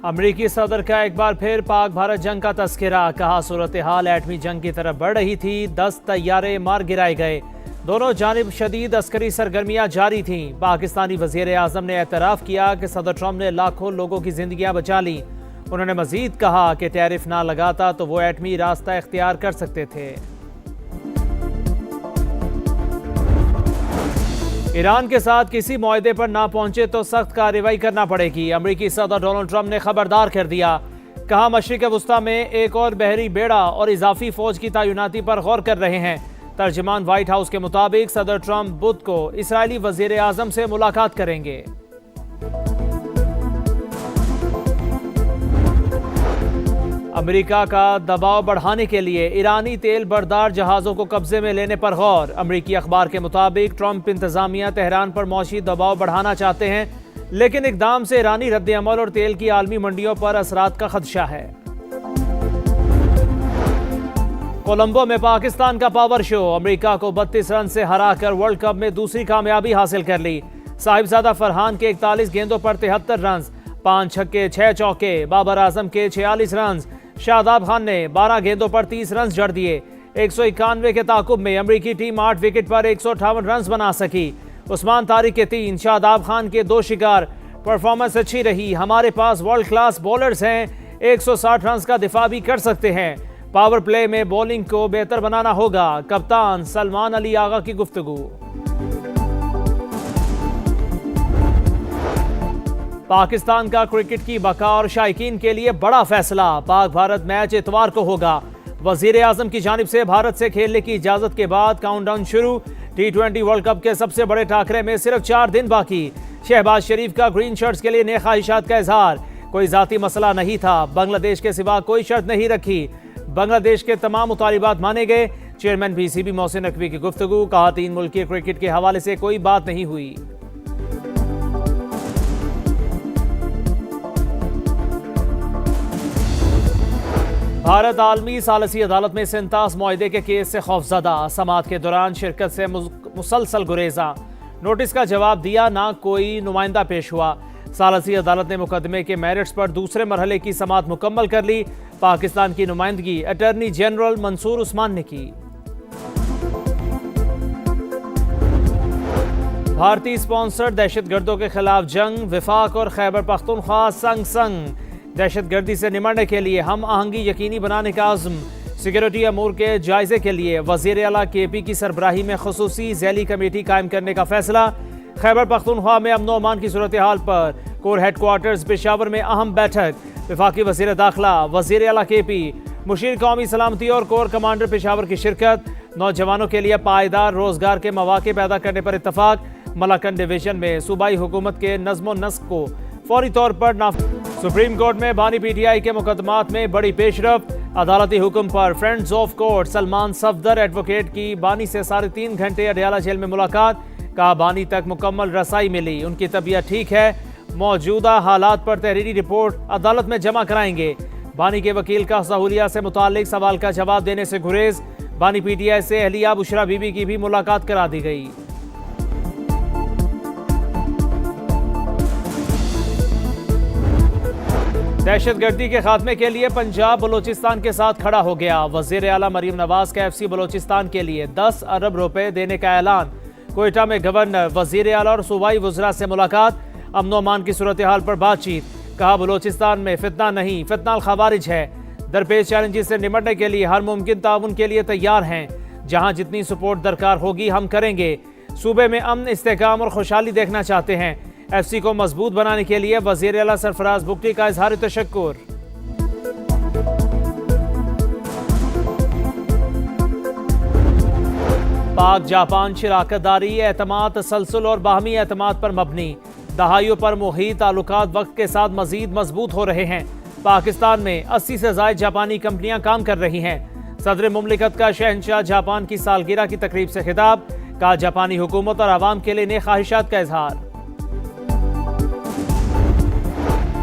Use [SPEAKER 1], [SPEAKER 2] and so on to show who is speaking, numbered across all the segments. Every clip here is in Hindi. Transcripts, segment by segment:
[SPEAKER 1] अमरीकी सदर का एक बार फिर पाक भारत जंग का तस्करा। कहा सूरत हाल एटमी जंग की तरफ बढ़ रही थी, 10 तैयारे मार गिराए गए। दोनों जानिब शदीद अस्करी सरगर्मियां जारी थीं। पाकिस्तानी वजीर आजम ने एतराफ़ किया कि सदर ट्रंप ने लाखों लोगों की जिंदगियां बचा ली। उन्होंने मजीद कहा कि टैरिफ ना लगाता तो वो एटमी रास्ता इख्तियार कर सकते थे। ईरान के साथ किसी मुआहदे पर ना पहुंचे तो सख्त कार्रवाई करना पड़ेगी। अमरीकी सदर डोनाल्ड ट्रंप ने खबरदार कर दिया। कहा मशरिक वस्ता में एक और बहरी बेड़ा और इजाफी फौज की तैनाती पर गौर कर रहे हैं। तर्जमान व्हाइट हाउस के मुताबिक सदर ट्रंप बुध को इसराइली वजीर आजम से मुलाकात करेंगे। अमेरिका का दबाव बढ़ाने के लिए ईरानी तेल बरदार जहाज़ों को कब्जे में लेने पर गौर। अमरीकी अखबार के मुताबिक ट्रंप इंतजामिया तेहरान पर मौशी दबाव बढ़ाना चाहते हैं, लेकिन इकदाम से ईरानी रद्द-ए-अमल और तेल की आलमी मंडियों पर असरात का खदशा है। कोलंबो में पाकिस्तान का पावर शो। अमेरिका को 32 रन से हराकर वर्ल्ड कप में दूसरी कामयाबी हासिल कर ली। साहिबजादा फरहान के 41 गेंदों पर 73 रन, 5 छक्के 6 चौके। बाबर आजम के 46 रन। शादाब खान ने 12 गेंदों पर 30 रन जड़ दिए। 191 के ताकुब में अमरीकी टीम 8 विकेट पर 158 रन बना सकी। उस्मान तारिक के 3, शादाब खान के 2 शिकार। परफॉर्मेंस अच्छी रही। हमारे पास वर्ल्ड क्लास बॉलर्स हैं, 160 रन का दिफा भी कर सकते हैं। पावर प्ले में बॉलिंग को बेहतर बनाना होगा। कप्तान सलमान अली आगा की गुफ्तगू। पाकिस्तान का क्रिकेट की बका और शायकीन के लिए बड़ा फैसला। पाक भारत मैच इतवार को होगा। वजीर आजम की जानिब से भारत से खेलने की इजाजत के बाद काउंटडाउन शुरू। T20 वर्ल्ड कप के सबसे बड़े टाकरे में सिर्फ 4 दिन बाकी। शहबाज शरीफ का ग्रीन शर्ट्स के लिए नेक ख्वाहिशात का इजहार। कोई जाती मसला नहीं था, बांग्लादेश के सिवा कोई शर्त नहीं रखी। बांग्लादेश के तमाम मुतालिबात माने गए। चेयरमैन PCB मोहसिन नकवी की गुफ्तगू। कहा 3 मुल्की क्रिकेट के हवाले से कोई बात नहीं हुई। भारत आलमी सालसी अदालत में सिंतास मुआहदे के केस से खौफजदा। समाअत के दौरान शिरकत से मुसलसल गुरेजा। नोटिस का जवाब दिया, ना कोई नुमाइंदा पेश हुआ। सालसी अदालत ने मुकदमे के मेरिट्स पर दूसरे मरहले की समाअत मुकम्मल कर ली। पाकिस्तान की नुमाइंदगी अटॉर्नी जनरल मंसूर उस्मान ने की। भारतीय स्पॉन्सर्ड दहशतगर्दों के खिलाफ जंग। विफाक और खैबर पख्तूनख्वा संग संग। दहशतगर्दी से निमटने के लिए हम आहंगी यकीनी बनाने का आज़म। सिक्योरिटी अमूर के जायजे के लिए वज़ीर आला KP की सरबराही में खुसूसी झैली कमेटी कायम करने का फैसला। खैबर पख्तूनख्वा में अमन अमान की सूरत हाल पर कोर हेडक्वार्टर्स पेशावर में अहम बैठक। वफाकी वज़ीर दाखिला, वज़ीर आला KP, मुशीर कौमी सलामती और कोर कमांडर पेशावर की शिरकत। नौजवानों के लिए पायदार रोजगार के मौके पैदा करने पर इत्तफाक। मलाकन डिवीजन में सूबाई हुकूमत के नज़्म नस्क को फौरी तौर पर सुप्रीम कोर्ट में बानी PTI के मुकदमात में बड़ी पेशरफ। अदालती हुक्म पर friends of court Salman Safdar advocate की बानी से 3.5 घंटे अडयाला जेल में मुलाकात। कहा बानी तक मुकम्मल रसाई मिली, उनकी तबीयत ठीक है। मौजूदा हालात पर तहरीरी रिपोर्ट अदालत में जमा कराएंगे। बानी के वकील का सहूलियात से मुतालिक सवाल का जवाब देने से गुरेज। बानी PTI से अहलिया बुशरा बीबी की भी मुलाकात करा दी गई। दहशतगर्दी के खात्मे के लिए पंजाब बलोचिस्तान के साथ खड़ा हो गया। वजीर आला मरीम नवाज का FC बलोचिस्तान के लिए 10 अरब रुपए देने का ऐलान। कोयटा में गवर्नर, वजीर आला और सूबाई वज़रा से मुलाकात। अमन अमान की सूरत हाल पर बातचीत। कहा बलोचिस्तान में फितना नहीं, फितना खवारिज है। दरपेश चैलेंजेस से निमटने के लिए हर मुमकिन ताउन के लिए तैयार हैं। जहां जितनी सपोर्ट दरकार होगी हम करेंगे। सूबे में अमन, इस्तेहकाम और खुशहाली देखना चाहते हैं। FC को मजबूत बनाने के लिए वजीर आला सरफराज बुगटी का इजहार तशक्कुर। पाक जापान शराकतदारी, एतमाद, तसलसल और बाहमी एतमाद पर मबनी। दहाइयों पर मुहीत ताल्लुकात वक्त के साथ मजीद मजबूत हो रहे हैं। पाकिस्तान में 80 से ज़ायद जापानी कंपनियां काम कर रही हैं। सदर मुमलिकत का शहंशाह जापान की सालगिरह की तकरीब से खिताब। कहा जापानी हुकूमत और आवाम के लिए नेक ख्वाहिशात का इजहार।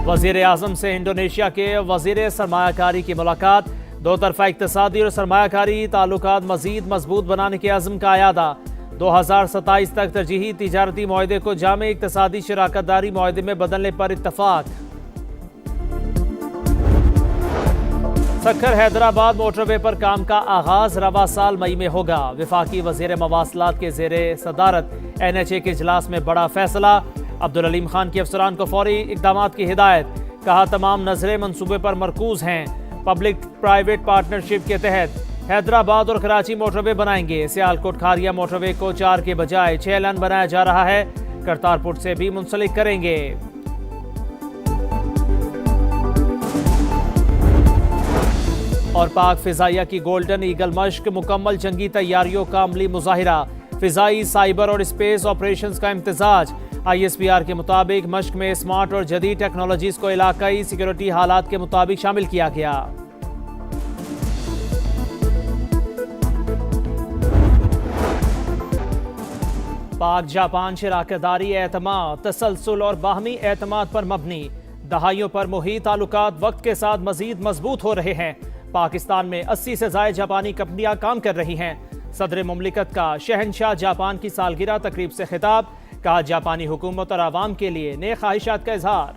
[SPEAKER 1] वज़ीर आज़म से इंडोनेशिया के वज़ीर सरमायाकारी की मुलाकात। दो तरफा इक़्तिसादी और सरमायाकारी ताल्लुकात मज़ीद मजबूत बनाने के अज़्म का अयादा। 2027 तक तरजीही तिजारती मुआहदे को जामे इक़्तिसादी शराकतदारी मुआहदे में बदलने पर इत्तफाक। सक्खर हैदराबाद मोटरवे पर काम का आगाज रवा साल मई में होगा। वफाकी वजीर मवासलात के जेरे सदारत NHA के इजलास में बड़ा फैसला। अब्दुल अलीम खान के अफसरान को फौरी इकदामात की हिदायत। कहा तमाम नजरें मंसूबे पर मरकूज हैं। पब्लिक प्राइवेट पार्टनरशिप के तहत हैदराबाद और कराची मोटरवे बनाएंगे। सियालकोट खारिया मोटरवे को 4 के बजाय 6 लेन बनाया जा रहा है। करतारपुर से भी मुंसलिक करेंगे। और पाक फिजाइया की गोल्डन ईगल मश्क, मुकम्मल जंगी तैयारियों का अमली मुजाहिरा। फिजाई, साइबर और स्पेस ऑपरेशंस का इम्तिजाज। ISPR के मुताबिक मश्क में स्मार्ट और जदीद टेक्नोलॉजीज को इलाकाई सिक्योरिटी हालात के मुताबिक शामिल किया गया। पाक जापान शराकतदारी एतमाद, तसलसल और बाहमी एतमाद पर मबनी। दहाइयों पर मुही ताल्लुकात वक्त के साथ मजीद मजबूत हो रहे हैं। पाकिस्तान में 80 से ज्यादा जापानी कंपनियां काम कर रही हैं। सदर मुमलिकत का शहनशाह जापान की सालगिरह तकरीब से खिताब। कहा जापानी हुकूमत और आवाम के लिए नए ख्वाहिशात का इजहार।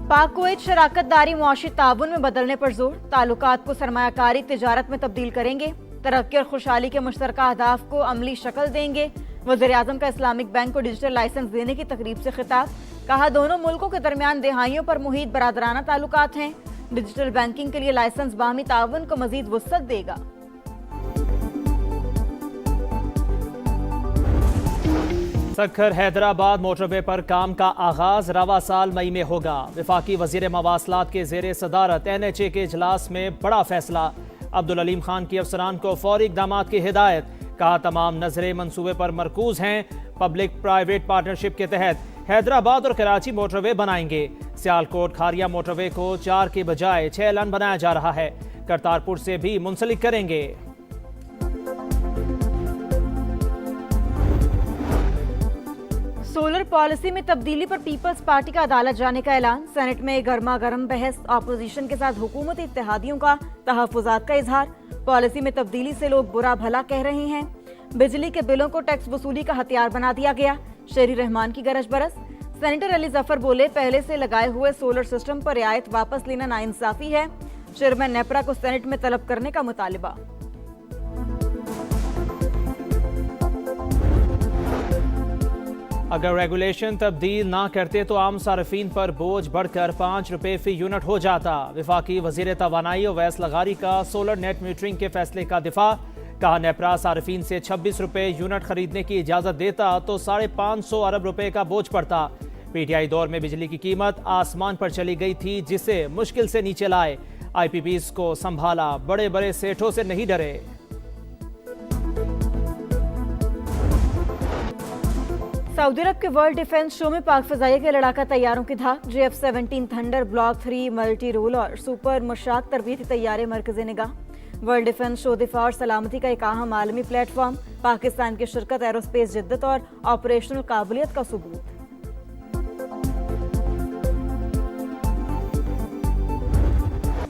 [SPEAKER 2] पाक कुवैत शराकतदारी मुआशी ताउन में बदलने पर जोर। ताल्लुकात को सरमायाकारी तिजारत में तब्दील करेंगे। तरक्की और खुशहाली के मुश्तरका अहदाफ को अमली शक्ल देंगे। वज़ीर आज़म का इस्लामिक बैंक को डिजिटल लाइसेंस देने की तकरीब से खिताब। कहा दोनों मुल्कों के दरमियान दहाइयों पर मुहित बरादराना ताल्लुकात हैं। डिजिटल बैंकिंग के लिए लाइसेंस बाहमी ताउन को मजीद वुसअत देगा।
[SPEAKER 1] सक्खर हैदराबाद मोटरवे पर काम का आगाज रवा साल मई में होगा। वफाकी वजीर मवासलात के जेरे सदारत NHA के इजलास में बड़ा फैसला। अब्दुल अलीम खान की अफसरान को फौरी इकदामात की हिदायत। कहा तमाम नजरें मंसूबे पर मरकूज हैं। पब्लिक प्राइवेट पार्टनरशिप के तहत हैदराबाद और कराची मोटरवे बनाएंगे। सियालकोट खारिया मोटरवे को 4 के बजाय 6 लेन बनाया जा रहा है। करतारपुर से भी मुंसलिक करेंगे।
[SPEAKER 2] सोलर पॉलिसी में तब्दीली पर पीपल्स पार्टी का अदालत जाने का ऐलान। सेनेट में गर्मा गर्म बहस। अपोजिशन के साथ हुकूमत इत्तेहादियों का तहफ़्फ़ुज़ात का इजहार। पॉलिसी में तब्दीली से लोग बुरा भला कह रहे हैं। बिजली के बिलों को टैक्स वसूली का हथियार बना दिया गया। शेरी रहमान की गरज बरस। सेनेटर अली जफर बोले पहले से लगाए हुए सोलर सिस्टम पर रियायत वापस लेना नाइंसाफी है। चेयरमैन नेपरा को सेनेट में तलब करने का मुतालिबा।
[SPEAKER 1] अगर रेगुलेशन तब्दील ना करते तो आम सार्फिन पर बोझ बढ़कर 5 रुपए फी यूनिट हो जाता। वफाकी वजीर तवानाई ओवैस लगारी का सोलर नेट मीटरिंग के फैसले का दिफा। कहा नेपरा सार्फिन से 26 रुपए यूनिट खरीदने की इजाजत देता तो 550 अरब रुपए का बोझ पड़ता। PTI दौर में बिजली की कीमत आसमान पर चली गई थी, जिसे मुश्किल से नीचे लाए। IPPs को संभाला, बड़े बड़े सेठों से नहीं डरे।
[SPEAKER 2] सऊदी अरब के वर्ल्ड डिफेंस शो में पाक फ़िज़ाइया के लड़ाका तैयारों की धाक। JF-17 thunder, block 3 multi role और सुपर मुशाक तरबीती तैयारे मरकज़े निगाह। वर्ल्ड डिफेंस शो दिफा और सलामती का एक अहम आलमी प्लेटफॉर्म। पाकिस्तान की शिरकत एरोस्पेस जिद्दत और ऑपरेशनल काबिलियत का सबूत।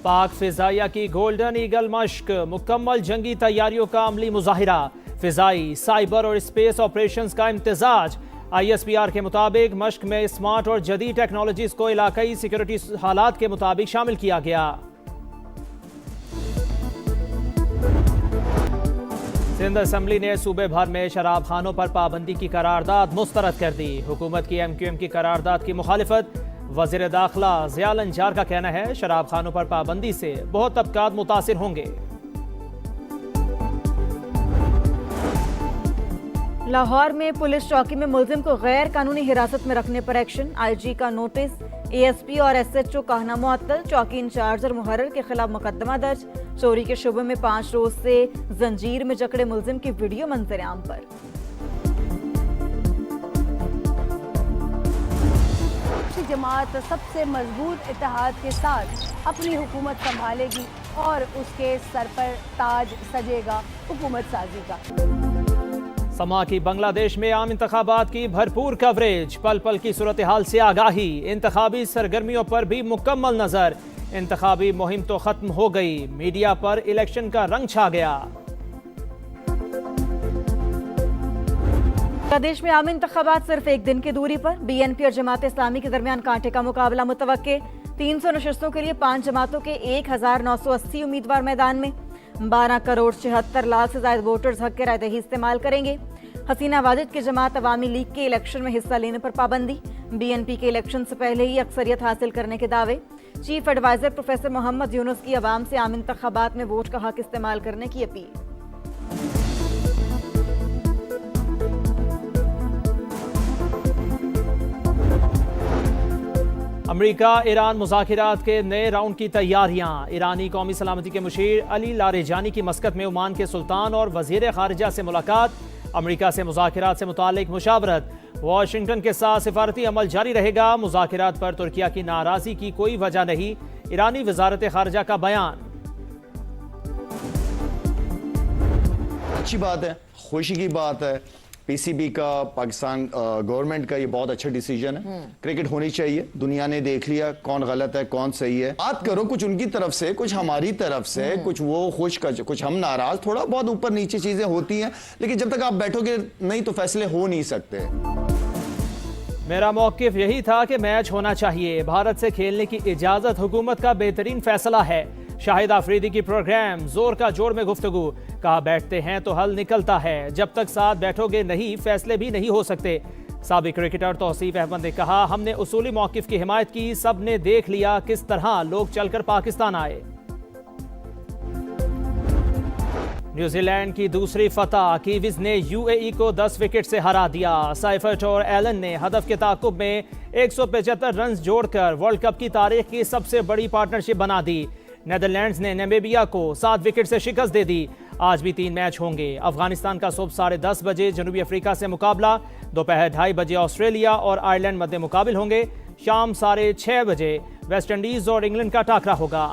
[SPEAKER 1] पाक फिजाइया की गोल्डन ईगल मश्क, मुकम्मल जंगी तैयारियों का अमली मुजाहिरा। फिजाई, साइबर और स्पेस ऑपरेशंस का इम्तिजाज। ISPR के मुताबिक मश्क में स्मार्ट और जदीद टेक्नोलॉजीज को इलाकाई सिक्योरिटी हालात के मुताबिक शामिल किया गया। सिंध असम्बली ने सूबे भर में शराब खानों पर पाबंदी की करारदाद मुस्तरद कर दी। हुकूमत की MQM की करारदाद की मुखालिफत। वज़ीर दाखिला ज़ियाल अंजार का कहना है शराब खानों पर पाबंदी से बहुत तबकात मुतासिर होंगे।
[SPEAKER 2] लाहौर में पुलिस चौकी में मुलजिम को गैर कानूनी हिरासत में रखने पर एक्शन। IG का नोटिस। ASP और SHO कहना मुअत्तल। चौकी इंचार्ज और मुहर्रिर के खिलाफ मुकदमा दर्ज। चोरी के शुबे में 5 रोज से जंजीर में जकड़े मुलजिम की वीडियो मंजर-ए-आम पर।
[SPEAKER 3] जमात सबसे मजबूत इत्तेहाद के साथ अपनी हुकूमत संभालेगी और उसके सर पर ताज सजेगा हुकूमत साजी का।
[SPEAKER 1] समा की बांग्लादेश में आम इंतखाबात की भरपूर कवरेज। पल पल की सूरत हाल से आगाही। इंतखाबी सरगर्मियों पर भी मुकम्मल नजर। इंतखाबी मुहिम तो खत्म हो गई, मीडिया पर इलेक्शन का रंग छा गया।
[SPEAKER 2] प्रदेश में आम इंतखाबात सिर्फ एक दिन की दूरी पर। BNP और जमात इस्लामी के दरमियान कांटे का मुकाबला मुतवक्के। 300 नशस्तों के लिए 5 जमातों के 1980 उम्मीदवार मैदान में। 12 करोड़ 76 लाख से ज्यादा वोटर्स हक के रायदही इस्तेमाल करेंगे। हसीना वाजिद की जमात अवामी लीग के इलेक्शन में हिस्सा लेने पर पाबंदी। बीएनपी के इलेक्शन से पहले ही अक्सरियत हासिल करने के दावे। Chief adviser professor Mohammad Yunus की अवाम से आम इंतखाबात में वोट का हक इस्तेमाल करने की अपील।
[SPEAKER 1] अमेरिका ईरान मुज़ाकिरात के नए राउंड की तैयारियां। ईरानी कौमी सलामती के मुशीर अली लारेजानी की मस्कत में ओमान के सुल्तान और वजीर खारिजा से मुलाकात। अमेरिका से मुज़ाकिरात से मुतालिक मुशावरत। वाशिंगटन के साथ सिफारती अमल जारी रहेगा। मुज़ाकिरात पर तुर्किया की नाराज़गी की कोई वजह नहीं, ईरानी वजारत खारिजा का बयान।
[SPEAKER 4] अच्छी बात है, खुशी की बात है। पीसीबी का, पाकिस्तान गवर्नमेंट का ये बहुत अच्छा डिसीजन है। क्रिकेट होनी चाहिए। दुनिया ने देख लिया कौन गलत है कौन सही है। बात करो कुछ उनकी तरफ से, कुछ हमारी तरफ से, कुछ वो खुश, कुछ हम नाराज, थोड़ा बहुत ऊपर नीचे चीजें होती हैं, लेकिन जब तक आप बैठोगे नहीं तो फैसले हो नहीं सकते।
[SPEAKER 1] मेरा मौक़िफ़ यही था कि मैच होना चाहिए। भारत से खेलने की इजाज़त हुकूमत का बेहतरीन फैसला है। शाहिद आफरीदी की प्रोग्राम जोर का जोर में गुफ्तगू। कहा बैठते हैं तो हल निकलता है, जब तक साथ बैठोगे नहीं फैसले भी नहीं हो सकते। साबिक क्रिकेटर तौसीफ अहमद ने कहा हमने उसूली मौक़िफ़ की हिमायत की, सब ने देख लिया किस तरह लोग चलकर पाकिस्तान आए। न्यूजीलैंड की दूसरी फतह। कीवीज ने यूएई को 10 विकेट से हरा दिया। साइफर्ट और एलन ने हदफ के ताकुब में 175 रन जोड़कर वर्ल्ड कप की तारीख की सबसे बड़ी पार्टनरशिप बना दी। नेदरलैंड्स ने नामीबिया को 7 विकेट से शिकस्त दे दी। आज भी 3 मैच होंगे। अफगानिस्तान का सुबह 10:30 बजे जनूबी अफ्रीका से मुकाबला। दोपहर 2:30 बजे ऑस्ट्रेलिया और आयरलैंड मध्य मुकाबिल होंगे। शाम 6:30 बजे वेस्ट इंडीज और इंग्लैंड का टाकरा होगा।